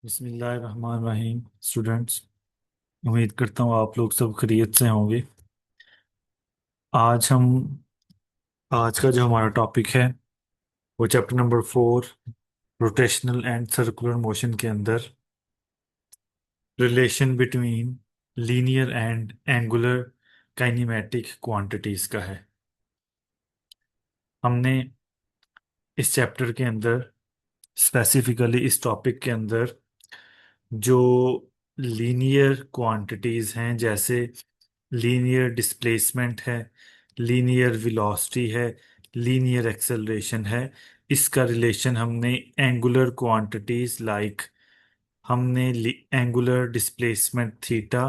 बिस्मिल्लाहिर्रहमानिर्रहीम स्टूडेंट्स। उम्मीद करता हूँ आप लोग सब खैरियत से होंगे। आज हम आज का जो हमारा टॉपिक है वो chapter number 4 rotational and circular motion के अंदर relation between linear and angular kinematic quantities का है। हमने इस चैप्टर के अंदर स्पेसिफिकली इस टॉपिक के अंदर जो लीनियर क्वांटिटीज हैं, जैसे लीनियर डिस्प्लेसमेंट है, लीनियर वेलोसिटी है, लीनियर एक्सेलरेशन है, इसका रिलेशन हमने एंगुलर क्वांटिटीज लाइक हमने angular displacement theta,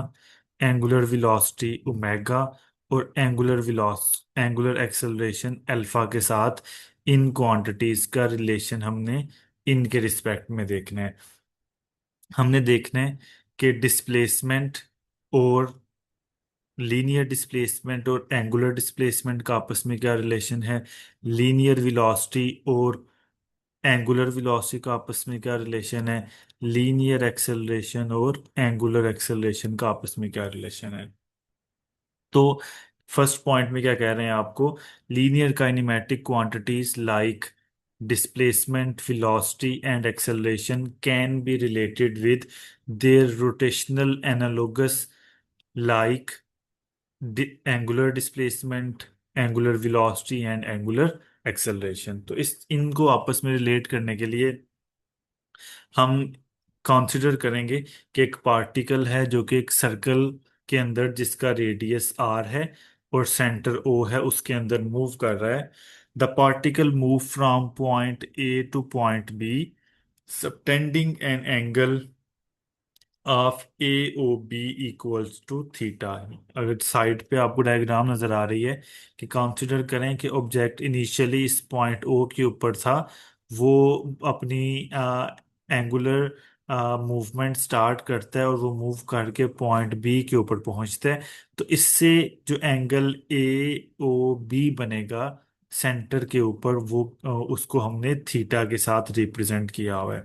angular velocity omega और एंगुलर एक्सेलरेशन अल्फा के साथ इन क्वांटिटीज का रिलेशन हमने इनके रिस्पेक्ट में देखना है। हमने देखना है कि डिस्प्लेसमेंट और लीनियर डिस्प्लेसमेंट और एंगुलर डिस्प्लेसमेंट का आपस में क्या रिलेशन है, लीनियर वेलोसिटी और एंगुलर वेलोसिटी का आपस में क्या रिलेशन है, लीनियर एक्सेलरेशन और एंगुलर एक्सेलरेशन का आपस में क्या रिलेशन है। तो फर्स्ट पॉइंट में क्या कह रहे हैं आपको, linear kinematic quantities like displacement, velocity and acceleration can be related with their rotational analogous like angular displacement, angular velocity and angular acceleration. तो इस इनको आपस में रिलेट करने के लिए हम कंसिडर करेंगे कि एक पार्टिकल है जो कि एक सर्कल के अंदर जिसका रेडियस आर है और सेंटर ओ है उसके अंदर मूव कर रहा है। The particle move from point A to point B subtending an angle of A O B equals to theta. अगर साइड पे आपको डायग्राम नजर आ रही है कि कंसिडर करें कि ऑब्जेक्ट इनिशियली इस पॉइंट ओ के ऊपर था, वो अपनी एंगुलर मूवमेंट स्टार्ट करता है और वो मूव करके पॉइंट बी के ऊपर पहुंचता है। तो इससे जो एंगल ए ओ बी बनेगा सेंटर के ऊपर, वो उसको हमने थीटा के साथ रिप्रेजेंट किया हुआ है।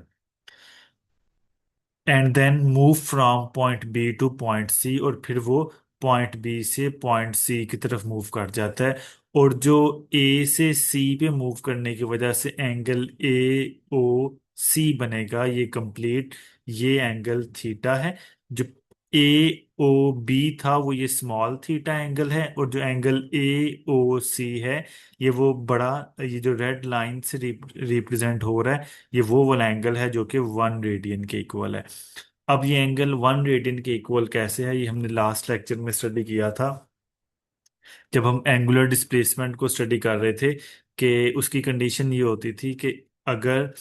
And then move from point B to point C, और फिर वो पॉइंट बी से पॉइंट सी की तरफ मूव कर जाता है। और जो ए से सी पे मूव करने की वजह से एंगल ए ओ सी बनेगा, ये कंप्लीट, ये एंगल थीटा है। जो ए ओ बी था वो ये स्मॉल थीटा एंगल है, और जो एंगल ए ओ सी है ये वो बड़ा, ये जो रेड लाइन से रिप्रेजेंट हो रहा है, ये वो वाला एंगल है जो कि 1 रेडियन के इक्वल है। अब ये एंगल 1 रेडियन के इक्वल कैसे है, ये हमने लास्ट लेक्चर में स्टडी किया था जब हम एंगुलर डिस्प्लेसमेंट को स्टडी कर रहे थे, कि उसकी कंडीशन ये होती थी कि अगर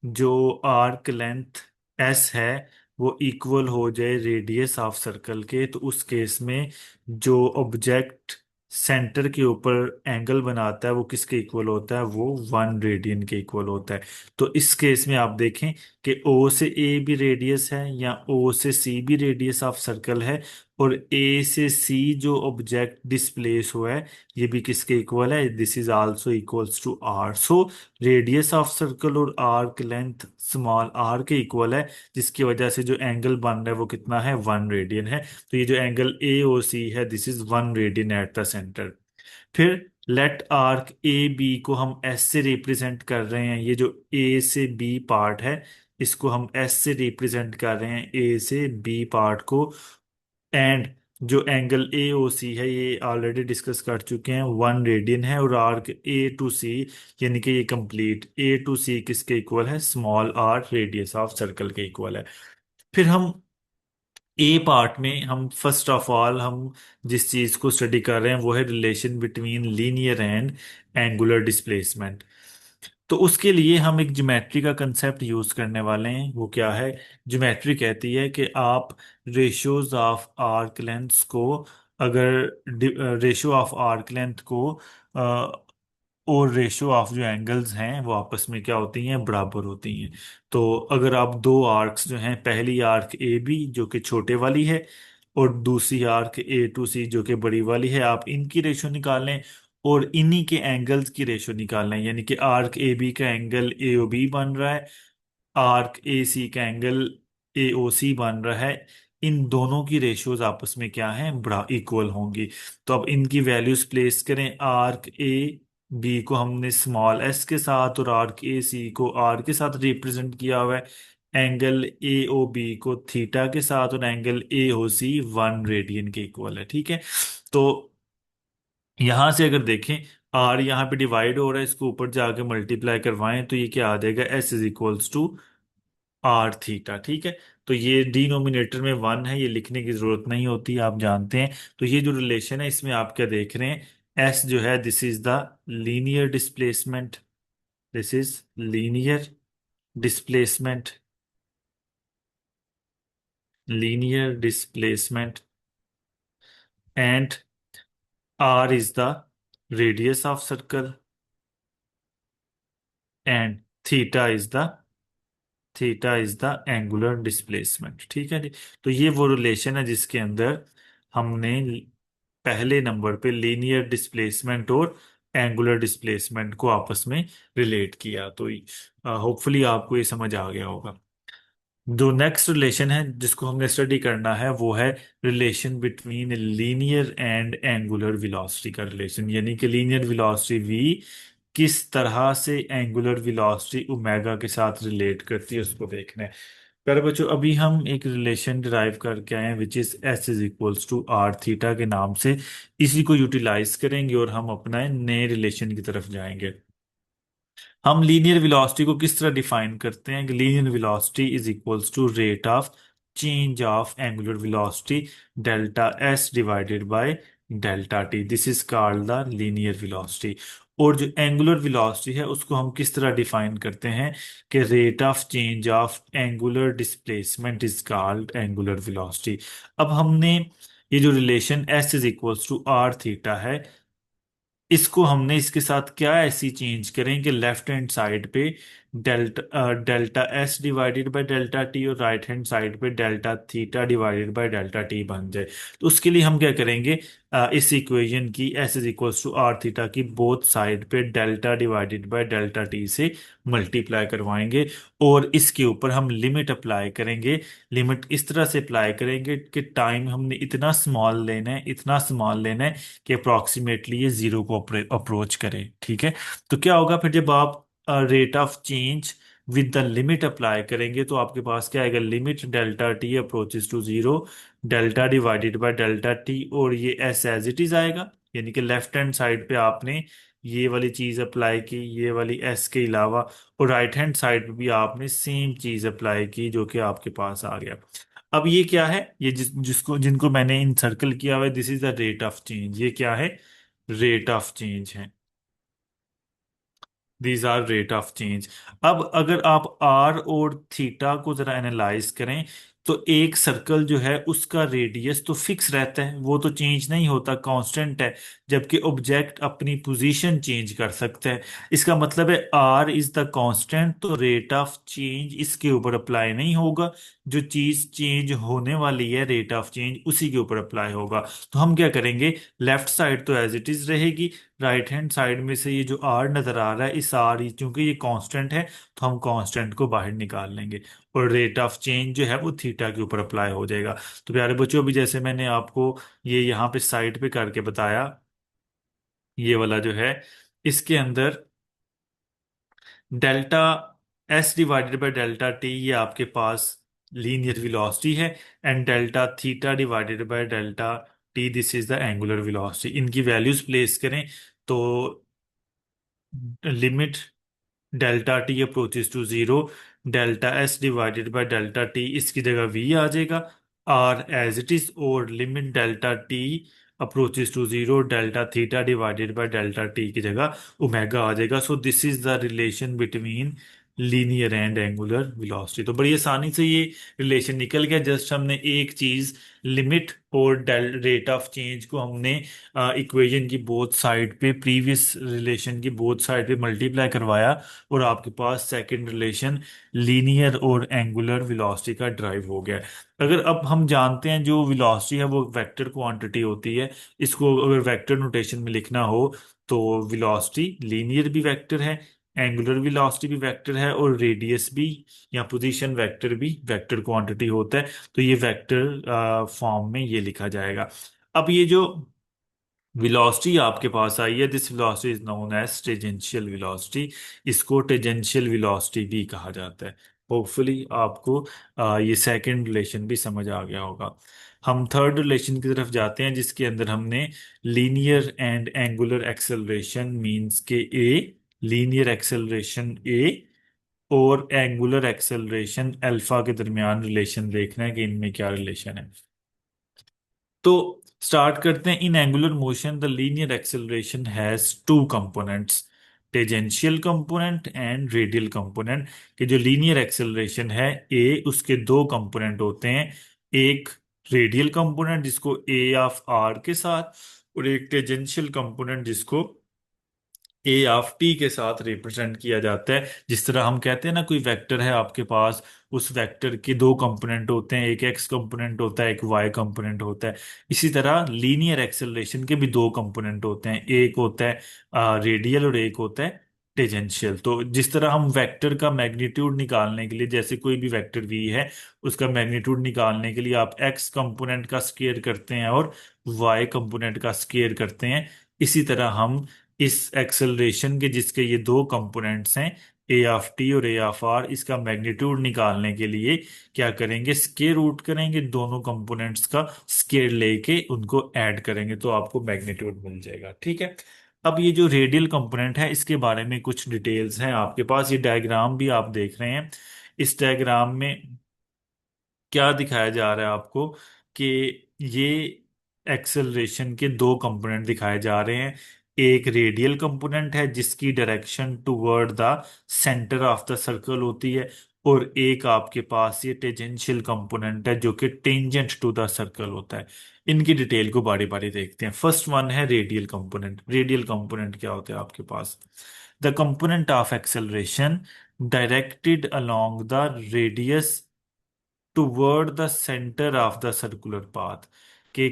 जो आर्क लेंथ एस है वो इक्वल हो जाए रेडियस ऑफ सर्कल के, तो उस केस में जो ऑब्जेक्ट सेंटर के ऊपर एंगल बनाता है वो किसके इक्वल होता है, वो 1 रेडियन के इक्वल होता है। तो इस केस में आप देखें कि ओ से ए भी रेडियस है या ओ से सी भी रेडियस ऑफ सर्कल है, और ए से सी जो ऑब्जेक्ट डिस्प्लेस हुआ है ये भी किसके इक्वल है, this is also equals to r. So radius of circle और आर्क लेंथ स्मॉल आर के इक्वल है, जिसकी वजह से जो एंगल बन रहा है वो कितना है, 1 रेडियन है। तो ये जो एंगल ए ओ सी है this is 1 radian at the centre. फिर लेट आर्क ए बी को हम एस से रिप्रेजेंट कर रहे हैं, ये जो ए से बी पार्ट है इसको हम एस से रिप्रेजेंट कर रहे हैं, ए से बी पार्ट को। एंड जो एंगल ए ओ सी है ये ऑलरेडी डिस्कस कर चुके हैं, 1 रेडियन है, और आर्क ए टू सी यानी कि ये कंप्लीट ए टू सी किसके इक्वल है, small r radius of circle के इक्वल है। फिर हम ए पार्ट में हम फर्स्ट ऑफ ऑल हम जिस चीज को स्टडी कर रहे हैं वो है relation between linear and angular displacement. तो उसके लिए हम एक ज्योमेट्री का कंसेप्ट यूज करने वाले हैं। वो क्या है, ज्योमेट्री कहती है कि आप रेशियोज ऑफ आर्क लेंथ्स को, अगर रेशियो ऑफ आर्क लेंथ को और रेशियो ऑफ जो एंगल्स हैं वो आपस में क्या होती हैं, बराबर होती हैं। तो अगर आप दो आर्क्स जो हैं, पहली आर्क ए बी जो कि छोटे वाली है और दूसरी आर्क ए टू सी जो कि बड़ी वाली है, आप इनकी रेशियो निकाल लें और इन्हीं के एंगल्स की रेशियो निकाल लें, यानी कि आर्क ए बी का एंगल ए ओ बी बन रहा है, आर्क ए सी का एंगल ए ओ सी बन रहा है, इन दोनों की रेशियोज आपस में क्या है, बड़ा इक्वल होंगी। तो अब इनकी वैल्यूज प्लेस करें। आर्क ए बी को हमने स्मॉल एस के साथ और आर्क ए सी को आर के साथ रिप्रेजेंट किया हुआ है। एंगल ए ओ बी को थीटा के साथ और angle A O C 1 radian के इक्वल है। ठीक है। तो यहां से अगर देखें, आर यहाँ पे डिवाइड हो रहा है, इसको ऊपर जाके मल्टीप्लाई करवाएं तो ये क्या आ जाएगा, s is equals to r theta. ठीक है। तो ये डिनोमिनेटर में 1 है, ये लिखने की जरूरत नहीं होती, आप जानते हैं। तो ये जो रिलेशन है इसमें आप क्या देख रहे हैं, एस जो है this is the linear displacement, this is linear displacement, linear displacement and r is the radius of circle and theta is the theta is the angular displacement. ठीक है जी। तो ये वो रिलेशन है जिसके अंदर हमने पहले नंबर पे लीनियर डिस्प्लेसमेंट और एंगुलर डिस्प्लेसमेंट को आपस में रिलेट किया। तो होपफुली आपको ये समझ आ गया होगा। जो नेक्स्ट रिलेशन है जिसको हमने स्टडी करना है वो है relation between linear and angular velocity का रिलेशन, यानी कि लीनियर वेलोसिटी v किस तरह से एंगुलर वेलोसिटी ओमेगा के साथ रिलेट करती है उसको देखना है। प्यारे बच्चों, अभी हम एक रिलेशन डिराइव करके आए हैं which is s is equals to r theta के नाम से। इसी को यूटिलाइज करेंगे और हम अपना नए रिलेशन की तरफ जाएंगे। हम लीनियर वेलोसिटी को किस तरह डिफाइन करते हैं कि linear velocity is equals to rate of change of angular velocity delta S divided by delta T, this is called the linear velocity. और जो एंगुलर वेलोसिटी है उसको हम किस तरह डिफाइन करते हैं कि rate of change of angular displacement is called angular velocity. अब हमने ये जो relation s is equals to r theta है, इसको हमने इसके साथ क्या ऐसी चेंज करें कि लेफ्ट हैंड साइड पे delta S divided by delta t और राइट हैंड साइड पे delta theta divided by delta T बन जाए। तो उसके लिए हम क्या करेंगे, इस इक्वेशन की s is equals to r theta की बोथ साइड पे delta divided by delta t से मल्टीप्लाई करवाएंगे और इसके ऊपर हम लिमिट अप्लाई करेंगे। लिमिट इस तरह से अप्लाई करेंगे कि टाइम हमने इतना स्मॉल लेना है, इतना स्मॉल लेना है कि अप्रोक्सीमेटली ये जीरो को अप्रोच करे। ठीक है। तो क्या होगा फिर जब आप rate of change with the limit apply करेंगे तो आपके पास क्या आएगा, limit delta T approaches to zero, delta divided by delta t और ये एस एज इट इज आएगा। यानी कि लेफ्ट हैंड साइड पे आपने ये वाली चीज अप्लाई की, ये वाली एस के अलावा, और राइट हैंड साइड पे भी आपने सेम चीज अप्लाई की जो कि आपके पास आ गया। अब ये क्या है, ये जिसको जिनको मैंने इन सर्कल किया हुआ है, this is the rate of change. ये क्या है, रेट ऑफ चेंज है, these are rate of change. अब अगर आप आर और थीटा को जरा एनालाइज करें तो एक सर्कल जो है उसका रेडियस तो फिक्स रहता है, वो तो चेंज नहीं होता, कांस्टेंट है। जबकि ऑब्जेक्ट अपनी पोजीशन चेंज कर सकता है। इसका मतलब है आर इज द कांस्टेंट, तो रेट ऑफ चेंज इसके ऊपर अप्लाई नहीं होगा। जो चीज चेंज होने वाली है रेट ऑफ चेंज उसी के ऊपर अप्लाई होगा। तो हम क्या करेंगे, लेफ्ट साइड तो एज इट इज रहेगी, राइट हैंड साइड में से ये जो आर नजर आ रहा है, इस आर क्योंकि ये कांस्टेंट है तो हम कांस्टेंट को बाहर निकाल लेंगे और रेट ऑफ चेंज जो है वो थीटा के ऊपर अप्लाई हो जाएगा। तो प्यारे बच्चों, अभी जैसे मैंने आपको ये यहाँ पे साइड पे करके बताया, ये वाला जो है इसके अंदर delta S divided by delta T ये आपके पास लीनियर वेलोसिटी है and delta theta divided by delta T this is the angular velocity. इनकी वैल्यूज प्लेस करें तो limit delta T approaches to zero, delta S divided by delta T इसकी जगह V आ जाएगा, आर एज इट इज, और limit delta T approaches to zero, delta theta divided by delta T की जगह omega आ जाएगा। So this is the relation between linear and angular velocity. तो बड़ी आसानी से ये रिलेशन निकल गया, जस्ट हमने एक चीज लिमिट और डेल रेट ऑफ चेंज को हमने इक्वेशन की बोथ साइड पे, प्रीवियस रिलेशन की बोथ साइड पे मल्टीप्लाई करवाया और आपके पास सेकंड रिलेशन लीनियर और एंगुलर वेलोसिटी का ड्राइव हो गया। अगर अब हम जानते हैं जो वेलोसिटी है वो वेक्टर क्वांटिटी होती है, इसको अगर वेक्टर नोटेशन में लिखना हो तो वेलोसिटी लीनियर भी वेक्टर है, एंगुलर वेलोसिटी भी वेक्टर है और रेडियस भी या पोजीशन वेक्टर भी वेक्टर क्वांटिटी होता है। तो ये वेक्टर फॉर्म में ये लिखा जाएगा। अब ये जो वेलोसिटी आपके पास आई है, this velocity is known as tangential velocity. इसको टेंजेंशियल वेलोसिटी भी कहा जाता है। होपफुली आपको ये सेकंड रिलेशन भी समझ आ गया होगा। हम थर्ड रिलेशन की तरफ जाते हैं, जिसके अंदर हमने linear and angular acceleration means के ए, लीनियर एक्सेलरेशन ए और एंगुलर एक्सेलरेशन अल्फा के दरमियान रिलेशन देखना है कि इनमें क्या रिलेशन है। तो स्टार्ट करते हैं। In angular motion the linear acceleration has two components, tangential component and radial component. कि जो लीनियर एक्सेलरेशन है ए, उसके दो कंपोनेंट होते हैं। एक रेडियल कंपोनेंट जिसको ए ऑफ आर के साथ, और एक टेंजेंशियल कंपोनेंट जिसको ए ऑफ टी के साथ रिप्रेजेंट किया जाता है। जिस तरह हम कहते हैं ना, कोई वेक्टर है आपके पास, उस वेक्टर के दो कंपोनेंट होते हैं, एक एक्स कंपोनेंट होता है, एक वाई कंपोनेंट होता है। इसी तरह लीनियर एक्सेलरेशन के भी दो कंपोनेंट होते हैं, एक होता है रेडियल और एक होता है टेंजेंशियल। तो जिस तरह हम वेक्टर का मैग्नीट्यूड निकालने के लिए, जैसे कोई भी वेक्टर वी है, उसका मैग्नीट्यूड निकालने के लिए आप एक्स कंपोनेंट का स्क्वायर करते हैं और वाई कंपोनेंट का स्क्वायर करते हैं। इसी तरह हम इस एक्सेलरेशन के जिसके ये दो कंपोनेंट्स हैं, ए ऑफ टी और ए ऑफ आर, इसका मैग्नीट्यूड निकालने के लिए क्या करेंगे, स्केयर रूट करेंगे, दोनों कंपोनेंट्स का स्केयर लेके उनको ऐड करेंगे तो आपको मैग्नीट्यूड मिल जाएगा। ठीक है। अब ये जो रेडियल कंपोनेंट है, इसके बारे में कुछ डिटेल्स हैं आपके पास। ये डायग्राम भी आप देख रहे हैं। इस डायग्राम में क्या दिखाया जा रहा है आपको कि ये एक्सेलरेशन के दो कंपोनेंट दिखाए जा रहे हैं। एक रेडियल कंपोनेंट है जिसकी direction toward the centre of the circle होती है, और एक आपके पास ये टेंजेंशियल कंपोनेंट है जो कि टेंजेंट टू द सर्कल होता है। इनकी डिटेल को बारी बारी देखते हैं। फर्स्ट वन है रेडियल कंपोनेंट। रेडियल कंपोनेंट क्या होता है आपके पास? The component of acceleration directed along the radius toward the centre of the circular path. के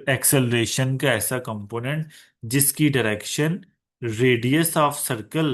एक्सेलरेशन का ऐसा कंपोनेंट जिसकी direction radius of circle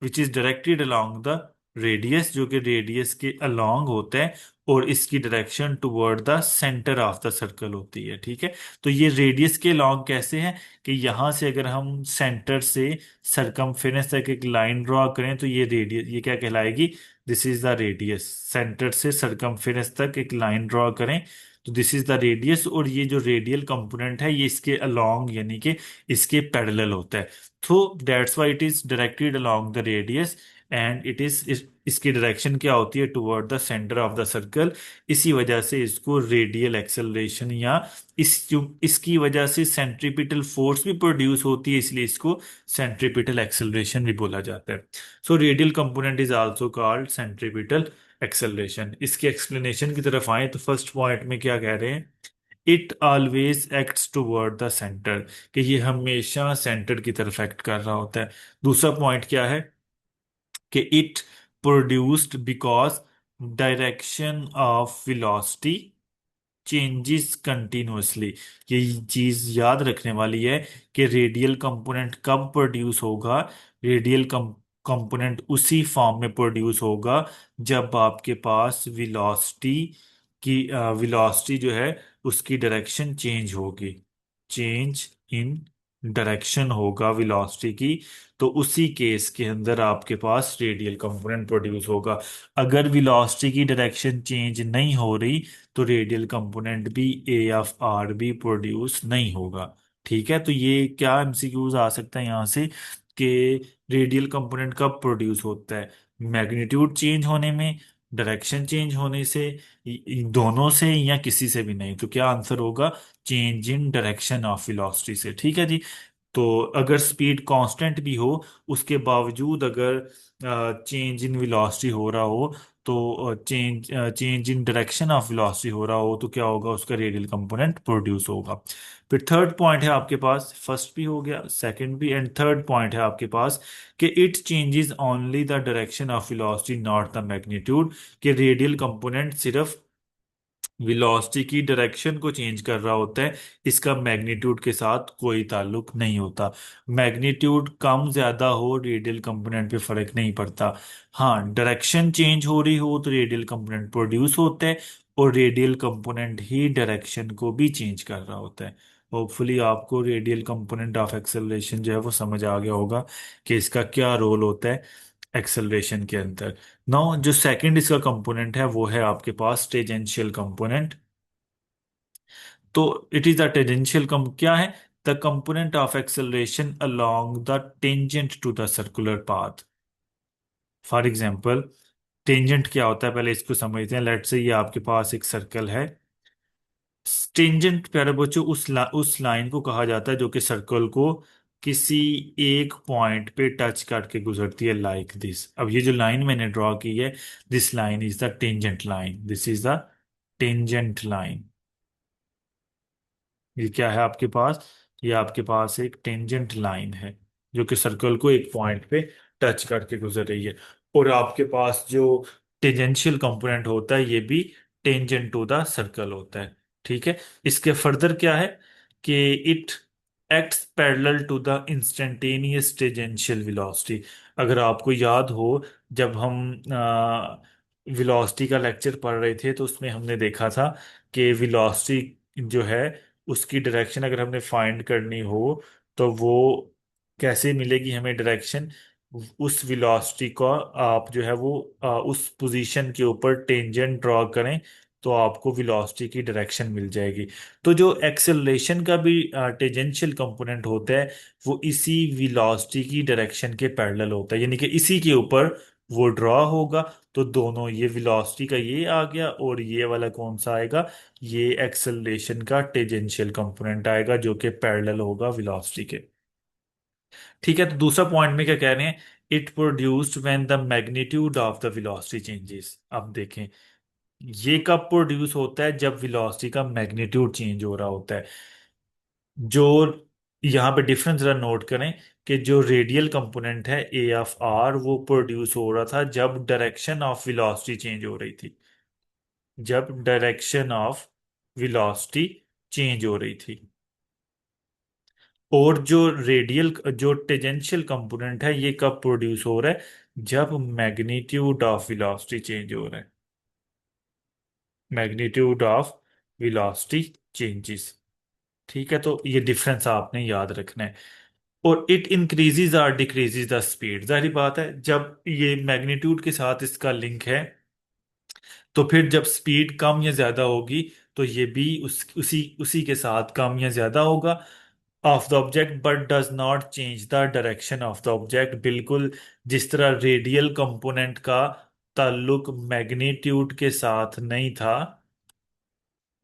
which is directed along the radius, जो कि रेडियस के अलोंग होता है, और इसकी direction toward the centre of the circle होती है। ठीक है। तो ये रेडियस के अलोंग कैसे है कि यहां से अगर हम सेंटर से सरकमफेरेंस तक एक लाइन ड्रॉ करें तो ये रेडियस, ये क्या कहलाएगी, this is the radius. Centre से सरकमफेरेंस तक एक लाइन ड्रॉ करें तो दिस इज द रेडियस, और ये जो रेडियल कंपोनेंट है ये इसके अलोंग यानी कि इसके पैरेलल होता है। तो that's why it is directed along the radius, and it is इसकी डायरेक्शन क्या होती है, toward the centre of the circle. इसी वजह से इसको रेडियल एक्सेलरेशन, या इसकी वजह से सेंट्रीपिटल फोर्स भी प्रोड्यूस होती है, इसलिए इसको सेंट्रीपिटल एक्सेलरेशन भी बोला जाता है। So radial component is also called centripetal acceleration. इसके एक्सप्लेनेशन की तरफ आए तो फर्स्ट पॉइंट में क्या कह रहे हैं, it always acts toward the centre, कि ये हमेशा सेंटर की तरफ एक्ट कर रहा होता है। दूसरा पॉइंट क्या है कि it produced because direction of velocity changes continuously. ये चीज याद रखने वाली है कि रेडियल कंपोनेंट कब प्रोड्यूस होगा, रेडियल कंपोनेंट उसी फॉर्म में प्रोड्यूस होगा जब आपके पास वेलोसिटी की वेलोसिटी जो है उसकी डायरेक्शन चेंज होगी, चेंज इन डायरेक्शन होगा वेलोसिटी की। तो उसी केस के अंदर आपके पास रेडियल कंपोनेंट प्रोड्यूस होगा। अगर वेलोसिटी की डायरेक्शन चेंज नहीं हो रही तो रेडियल कंपोनेंट भी ए ऑफ आर भी प्रोड्यूस नहीं होगा। ठीक है। तो ये क्या एमसीक्यूज आ सकता है यहाँ से कि रेडियल कंपोनेंट कब प्रोड्यूस होता है, मैग्नीट्यूड चेंज होने में, डायरेक्शन चेंज होने से, दोनों से, या किसी से भी नहीं। तो क्या आंसर होगा, change in direction of velocity से। ठीक है जी। तो अगर स्पीड कांस्टेंट भी हो उसके बावजूद अगर चेंज इन वेलोसिटी हो रहा हो, तो change in direction of velocity हो रहा हो, तो क्या होगा, उसका रेडियल कंपोनेंट प्रोड्यूस होगा। फिर थर्ड पॉइंट है आपके पास, फर्स्ट भी हो गया, सेकंड भी, एंड थर्ड पॉइंट है आपके पास कि it changes only the direction of velocity not the magnitude. कि रेडियल कंपोनेंट सिर्फ वेलोसिटी की डायरेक्शन को चेंज कर रहा होता है, इसका मैग्नीट्यूड के साथ कोई ताल्लुक नहीं होता। मैग्नीट्यूड कम ज्यादा हो रेडियल कंपोनेंट पे फर्क नहीं पड़ता। हाँ, डायरेक्शन चेंज हो रही हो तो रेडियल कंपोनेंट प्रोड्यूस होता है, और रेडियल कंपोनेंट ही डायरेक्शन को भी चेंज कर रहा होता है। होपफुली आपको रेडियल कंपोनेंट ऑफ एक्सेलरेशन जो है वो समझ आ गया होगा कि इसका क्या रोल होता है एक्सेलरेशन के अंदर। नाउ जो सेकंड इसका कंपोनेंट है वो है आपके पास टेंजेंशियल कंपोनेंट। तो it is the tangential come क्या है? The component of acceleration along the tangent to the circular path. For example, tangent क्या होता है पहले इसको समझते हैं। लेट्स से ये आपके पास एक सर्कल है। टेंजेंट प्यारे बच्चों उस लाइन को कहा जाता है जो कि सर्कल को किसी एक पॉइंट पे टच करके गुजरती है, लाइक दिस। अब ये जो लाइन मैंने ड्रॉ की है, this line is the tangent line, this is the tangent line. ये क्या है आपके पास? ये आपके पास एक टेंजेंट लाइन है जो कि सर्कल को एक पॉइंट पे टच करके गुजर रही है। और आपके पास जो टेंजेंशियल कंपोनेंट होता है ये भी टेंजेंट टू द सर्कल होता है। ठीक है। इसके फर्दर क्या है कि it acts parallel to the instantaneous tangential velocity. अगर आपको याद हो, जब हम वेलोसिटी का लेक्चर पढ़ रहे थे तो उसमें हमने देखा था कि वेलोसिटी जो है उसकी डायरेक्शन अगर हमने फाइंड करनी हो तो वो कैसे मिलेगी हमें डायरेक्शन? उस वेलोसिटी का आप जो है वो उस पोजीशन के ऊपर टेंजेंट ड्रॉ करें तो आपको वेलोसिटी की डायरेक्शन मिल जाएगी। तो जो एक्सेलरेशन का भी टेंजेंशियल कंपोनेंट होता है वो इसी वेलोसिटी की डायरेक्शन के पैरेलल होता है, यानी कि इसी के ऊपर वो ड्रॉ होगा। तो दोनों, ये वेलोसिटी का ये आ गया और ये वाला कौन सा आएगा? ये एक्सेलरेशन का टेंजेंशियल कंपोनेंट आएगा जो कि पैरेलल होगा वेलोसिटी के। ठीक है, तो दूसरा पॉइंट में क्या कह रहे हैं? It produced when the magnitude of the velocity changes. अब देखें, ये कब प्रोड्यूस होता है? जब वेलोसिटी का मैग्नीट्यूड चेंज हो रहा होता है। जो यहाँ पे डिफरेंस जरा नोट करें कि जो रेडियल कंपोनेंट है ए ऑफ आर वो प्रोड्यूस हो रहा था जब डायरेक्शन ऑफ वेलोसिटी चेंज हो रही थी, जब डायरेक्शन ऑफ वेलोसिटी चेंज हो रही थी। और जो रेडियल जो टेंजेंशियल कंपोनेंट है ये कब प्रोड्यूस हो रहा है? जब मैग्नीट्यूड ऑफ वेलोसिटी चेंज हो रहा है, मैग्नीट्यूड ऑफ वेलोसिटी चेंजेस। ठीक है, तो ये डिफरेंस आपने याद रखना है। और इट इंक्रीजेज और डिक्रीजेज द स्पीड। जाहिर बात है जब ये मैग्नीट्यूड के साथ इसका लिंक है तो फिर जब स्पीड कम या ज्यादा होगी तो ये भी उसी उसी के साथ कम या ज्यादा होगा of the object, but does not change the direction of the object. बिल्कुल जिस तरह रेडियल कंपोनेंट का ताल्लुक मैग्नीट्यूड के साथ नहीं था,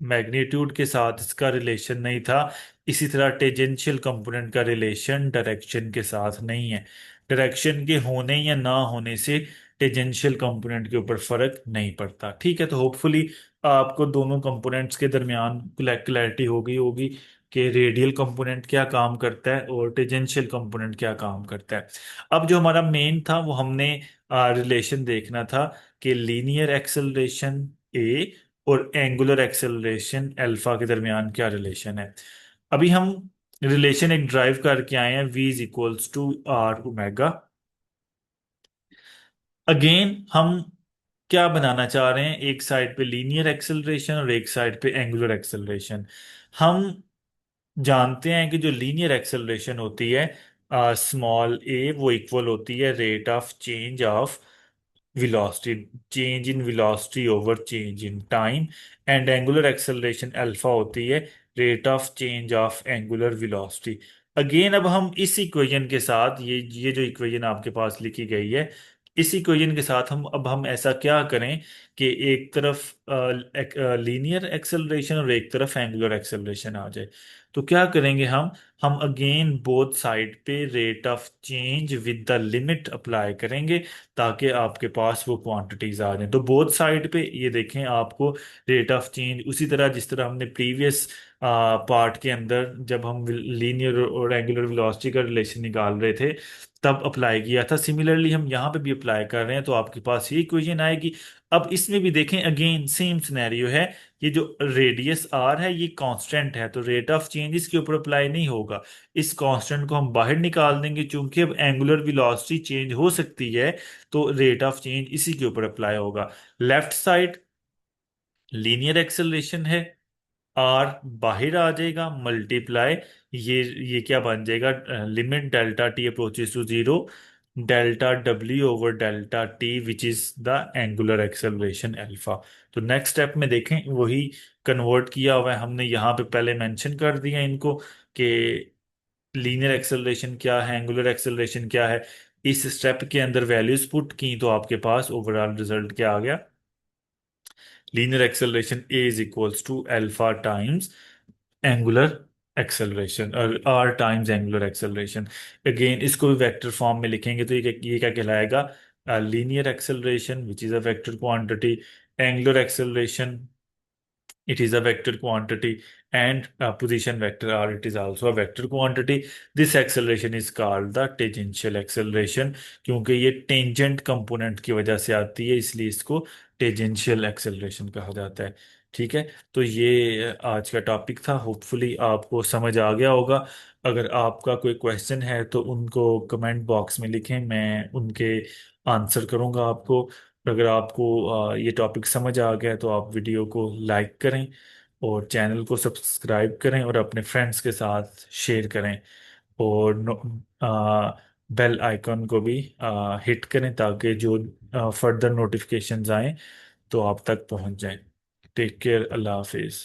मैग्नीट्यूड के साथ इसका रिलेशन नहीं था, इसी तरह टेंजेंशियल कंपोनेंट का रिलेशन डायरेक्शन के साथ नहीं है। डायरेक्शन के होने या ना होने से टेंजेंशियल कंपोनेंट के ऊपर फर्क नहीं पड़ता। ठीक है, तो होपफुली आपको दोनों कंपोनेंट्स के दरमियान क्लैरिटी हो गई होगी कि रेडियल कंपोनेंट क्या काम करता है और टेंजेंशियल कंपोनेंट क्या काम करता है। अब जो हमारा मेन था वो हमने रिलेशन देखना था कि लीनियर एक्सेलरेशन ए और एंगुलर एक्सेलरेशन अल्फा के दरमियान क्या रिलेशन है। अभी हम रिलेशन एक ड्राइव करके आए हैं, v is equals to R omega. Again हम क्या बनाना चाह रहे हैं? एक साइड पे लीनियर एक्सेलरेशन और एक साइड पे एंगुलर एक्सेलरेशन। हम जानते हैं कि जो लीनियर एक्सेलरेशन होती है स्मॉल ए वो इक्वल होती है rate of change of velocity, change in velocity over change in time। And angular acceleration alpha होती है rate of change of angular velocity। Again अब हम इस इक्वेशन के साथ ये जो इक्वेशन आपके पास लिखी गई है, इस इक्वेशन के साथ हम ऐसा क्या करें कि एक तरफ लीनियर एक्सेलरेशन और एक तरफ एंगुलर एक्सेलरेशन आ जाए। तो क्या करेंगे हम अगेन बोथ साइड पे rate of change with the limit apply करेंगे ताकि आपके पास वो क्वांटिटीज आ जाएं। तो बोथ साइड पे ये देखें आपको रेट ऑफ चेंज उसी तरह जिस तरह हमने प्रीवियस पार्ट के अंदर जब हम लीनियर और एंगुलर वेलोसिटी का रिलेशन निकाल रहे थे तब अप्लाई किया था, सिमिलरली हम यहाँ पे भी अप्लाई कर रहे हैं तो आपके पास ये इक्वेशन आएगी। अब इसमें भी देखें, अगेन सेम सिनेरियो है। ये जो रेडियस आर है ये कांस्टेंट है, तो रेट ऑफ चेंज इसके ऊपर अप्लाई नहीं होगा। इस कांस्टेंट को हम बाहर निकाल देंगे, चूंकि अब एंगुलर वेलोसिटी चेंज हो सकती है, तो रेट ऑफ चेंज इसी के ऊपर अप्लाई होगा। लेफ्ट साइड लीनियर एक्सेलरेशन है, आर बाहर आ जाएगा, मल्टीप्लाई ये क्या बन जाएगा, limit delta T approaches to zero, delta W over delta T which is the angular acceleration alpha. तो नेक्स्ट स्टेप में देखें, वही कन्वर्ट किया हुआ है हमने, यहाँ पे पहले मेंशन कर दिया इनको कि लीनियर एक्सेलरेशन क्या है, एंगुलर एक्सेलरेशन क्या है। इस स्टेप के अंदर वैल्यूज पुट की तो आपके पास ओवरऑल रिजल्ट क्या आ गया, linear acceleration a is equals to alpha times angular acceleration, और r times angular acceleration. Again इसको भी वेक्टर फॉर्म में लिखेंगे तो ये क्या कहलाएगा, linear acceleration which is a vector quantity, angular acceleration it is a vector quantity, and position vector r, it is also a vector quantity. This acceleration is called the tangential acceleration, क्योंकि ये tangent component की वजह से आती है, इसलिए इसको tangential acceleration कहा जाता है। ठीक है, तो ये आज का टॉपिक था, होपफुली आपको समझ आ गया होगा। अगर आपका कोई क्वेश्चन है तो उनको कमेंट बॉक्स में लिखें, मैं उनके आंसर करूंगा आपको। अगर आपको ये टॉपिक समझ आ गया तो आप वीडियो को लाइक करें और चैनल को सब्सक्राइब करें और अपने फ्रेंड्स के साथ शेयर करें, और बेल आइकन को भी हिट करें ताकि जो फर्दर नोटिफिकेशंस आएं तो आप तक पहुंच जाएं। टेक केयर, अल्लाह हाफिज़।